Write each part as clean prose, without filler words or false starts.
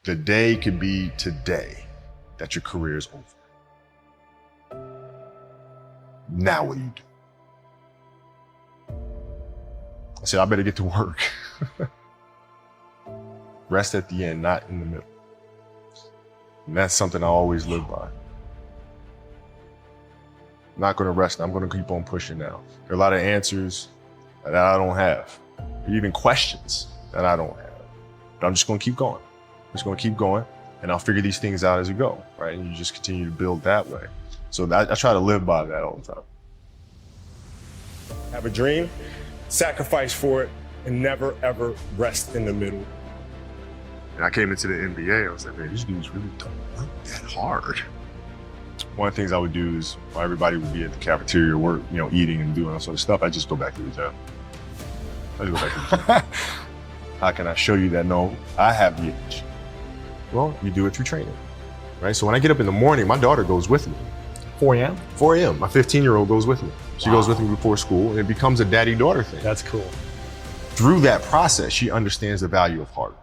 The day could be today that your career is over. Now what do you do? I said, I better get to work. Rest at the end, not in the middle. And that's something I always live by. I'm not gonna rest, I'm gonna keep on pushing now. There are a lot of answers that I don't have, even questions that I don't have. But I'm just gonna keep going. I'm just gonna keep going, and I'll figure these things out as we go, right? And you just continue to build that way. So I try to live by that all the time. Have a dream, sacrifice for it, and never ever rest in the middle. And I came into the NBA, I was like, man, these dudes really don't work that hard. One of the things I would do is, while everybody would be at the cafeteria work, eating and doing all sort of stuff, I just go back to the gym. I just go back to the gym. How can I show you that, no, I have the edge? Well, you do it through training, right? So when I get up in the morning, my daughter goes with me. 4 a.m.? 4 a.m. My 15-year-old goes with me. She goes with me before school, and it becomes a daddy-daughter thing. That's cool. Through that process, she understands the value of hard work.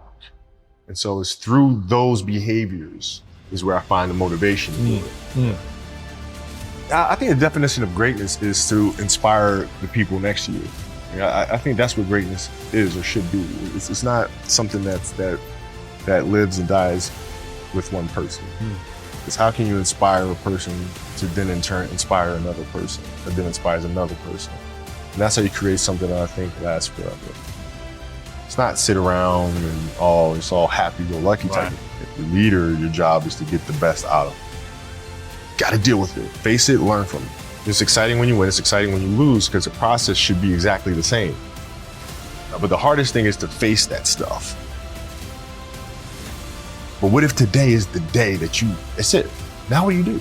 And so it's through those behaviors is where I find the motivation to do it. I think the definition of greatness is to inspire the people next to you. I think that's what greatness is or should be. It's not something that lives and dies with one person. It's how can you inspire a person to then in turn inspire another person, that then inspires another person. And that's how you create something that I think lasts forever. It's not sit around and it's all happy-go-lucky type of thing. If you're a leader, your job is to get the best out of it. Got to deal with it, face it, learn from it. It's exciting when you win, it's exciting when you lose, because the process should be exactly the same. But the hardest thing is to face that stuff. But what if today is the day that's it? Now what do you do?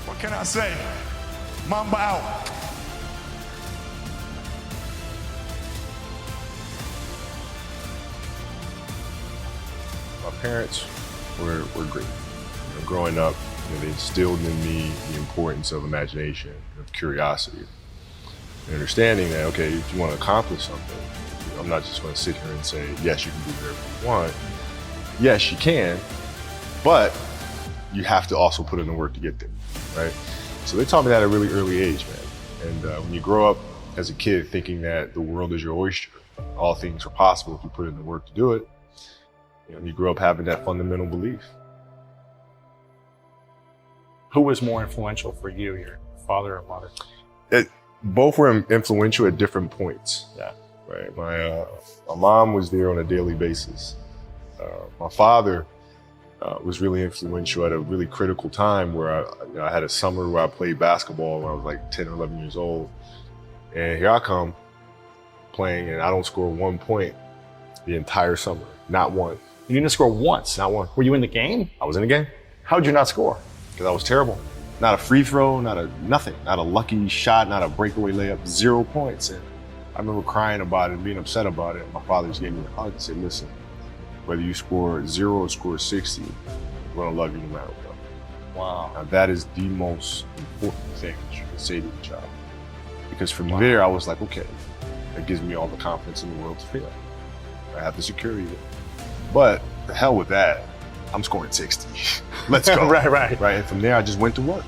What can I say? Mamba out. My parents were great. Growing up, they instilled in me the importance of imagination, of curiosity, and understanding that, okay, if you want to accomplish something, I'm not just going to sit here and say, yes, you can do whatever you want. Yes, you can, but you have to also put in the work to get there, right? So they taught me that at a really early age, man. And when you grow up as a kid thinking that the world is your oyster, all things are possible if you put in the work to do it, you grow up having that fundamental belief. Who was more influential for you, your father or mother? Both were influential at different points. Yeah. Right. My mom was there on a daily basis. My father was really influential at a really critical time where I had a summer where I played basketball when I was like 10 or 11 years old. And here I come playing and I don't score 1 point the entire summer. Not one. You didn't score once? Not one. Were you in the game? I was in the game. How'd you not score? Because I was terrible. Not a free throw, nothing. Not a lucky shot, not a breakaway layup, 0 points. And I remember crying about it, being upset about it. My father just gave me a hug and said, listen, whether you score 0 or score 60, we're gonna love you no matter what. Wow. Now that is the most important thing that you can say to a child. Because from there, I was like, okay, that gives me all the confidence in the world to fail. I have the security there. But the hell with that, I'm scoring 60. Let's go. Right. And from there, I just went to work.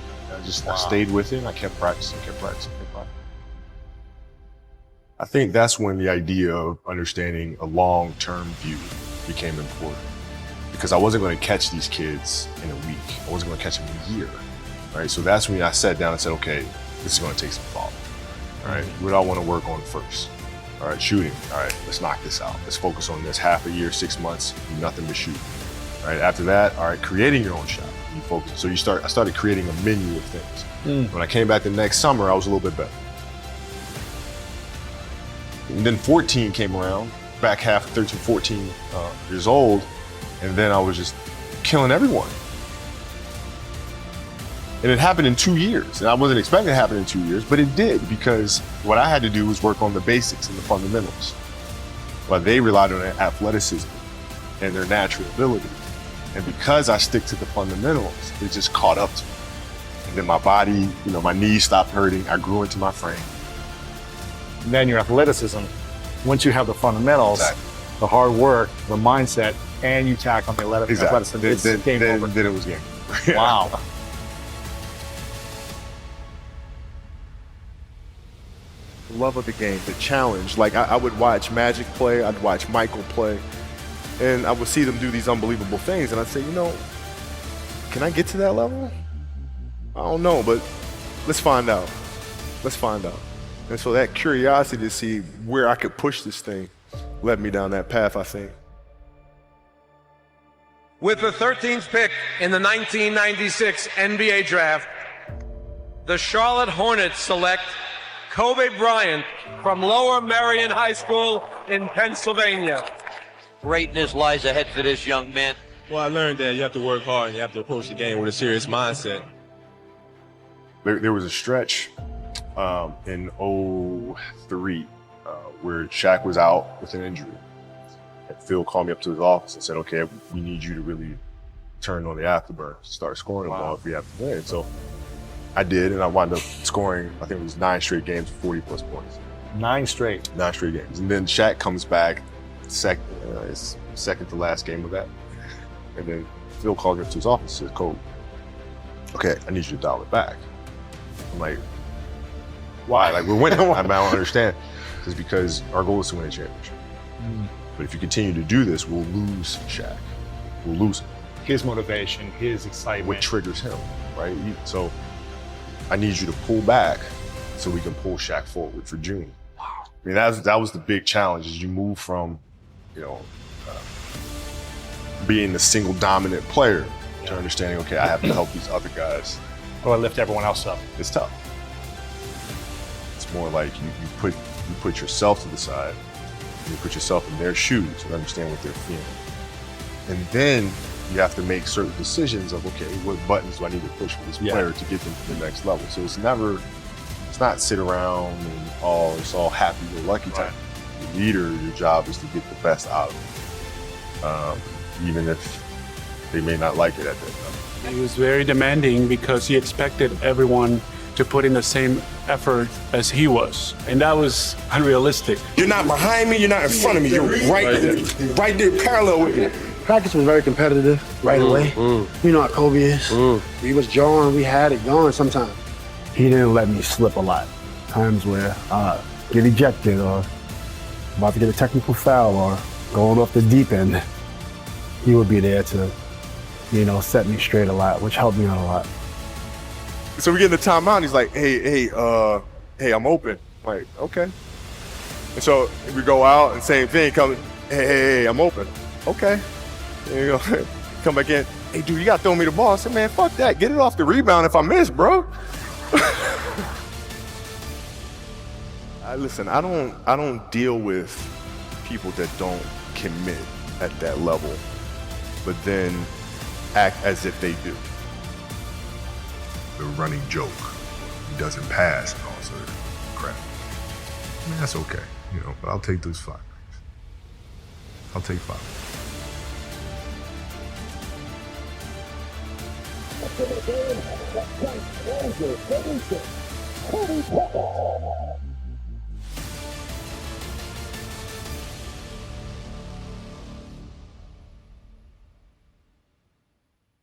I stayed with it and I kept practicing. I think that's when the idea of understanding a long-term view became important. Because I wasn't going to catch these kids in a week. I wasn't going to catch them in a year. Right? So that's when I sat down and said, okay, this is going to take some thought. All right, what do I want to work on first? All right, shooting. All right, let's knock this out. Let's focus on this. Half a year, 6 months, do nothing but shoot. All right, after that, all right, creating your own shot. You focus. So I started creating a menu of things. When I came back the next summer, I was a little bit better. And then 14 came around, back half, 13, 14 years old, and then I was just killing everyone. And it happened in 2 years. And I wasn't expecting it to happen in 2 years, but it did, because what I had to do was work on the basics and the fundamentals. While they relied on their athleticism and their natural ability. And because I stick to the fundamentals, it just caught up to me. And then my body, my knees stopped hurting. I grew into my frame. And then your athleticism once you have the fundamentals, Exactly. the hard work, the mindset, and you tack on the 11th athleticism, it's game over. Then it was game. Wow. Love of the game, the challenge. Like I would watch Magic play, I'd watch Michael play, and I would see them do these unbelievable things, and I'd say, you know, can I get to that level? I don't know, but let's find out. Let's find out. And so that curiosity to see where I could push this thing led me down that path, I think. With the 13th pick in the 1996 NBA Draft, the Charlotte Hornets select Kobe Bryant from Lower Merion High School in Pennsylvania. Greatness lies ahead for this young man. Well, I learned that you have to work hard and you have to approach the game with a serious mindset. There was a stretch in 03 where Shaq was out with an injury. And Phil called me up to his office and said, okay, we need you to really turn on the afterburner, start scoring the ball if we have to win. So I did, and I wound up scoring, I think it was 9 straight games, 40 plus points. 9 straight. 9 straight games. And then Shaq comes back, second to last game of that. And then Phil called me up to his office and said, Coach, okay, I need you to dial it back. I'm like, why? Like, we're winning. I don't understand. It's because our goal is to win a championship. But if you continue to do this, we'll lose Shaq. We'll lose him. His motivation, his excitement. What triggers him, right? So I need you to pull back so we can pull Shaq forward for June. Wow. I mean, that was the big challenge, is you move from, being the single dominant player to understanding, okay, I have to help these other guys. Or I lift everyone else up. It's tough. It's more like you put yourself to the side, and you put yourself in their shoes and understand what they're feeling. And then you have to make certain decisions of, okay, what buttons do I need to push for this player to get them to the next level? So it's not sit around and it's all happy-go-lucky time. The leader, your job is to get the best out of them, even if they may not like it at that time. He was very demanding because he expected everyone to put in the same effort as he was, and that was unrealistic. You're not behind me, you're not in front of me, you're right there, parallel with me. Practice was very competitive right away. You know how Kobe is. We was drawing, we had it going sometimes. He didn't let me slip a lot. Times where get ejected or about to get a technical foul or going off the deep end. He would be there to, set me straight a lot, which helped me out a lot. So we get in the timeout, and he's like, hey, I'm open. I'm like, okay. And so we go out and same thing, hey, I'm open. Okay. And come back in, hey dude, you gotta throw me the ball. I said, man, fuck that. Get it off the rebound if I miss, bro. Listen, I don't deal with people that don't commit at that level, but then act as if they do. The running joke, he doesn't pass and all sort of crap. I mean, that's okay, but I'll take those 5. I'll take 5.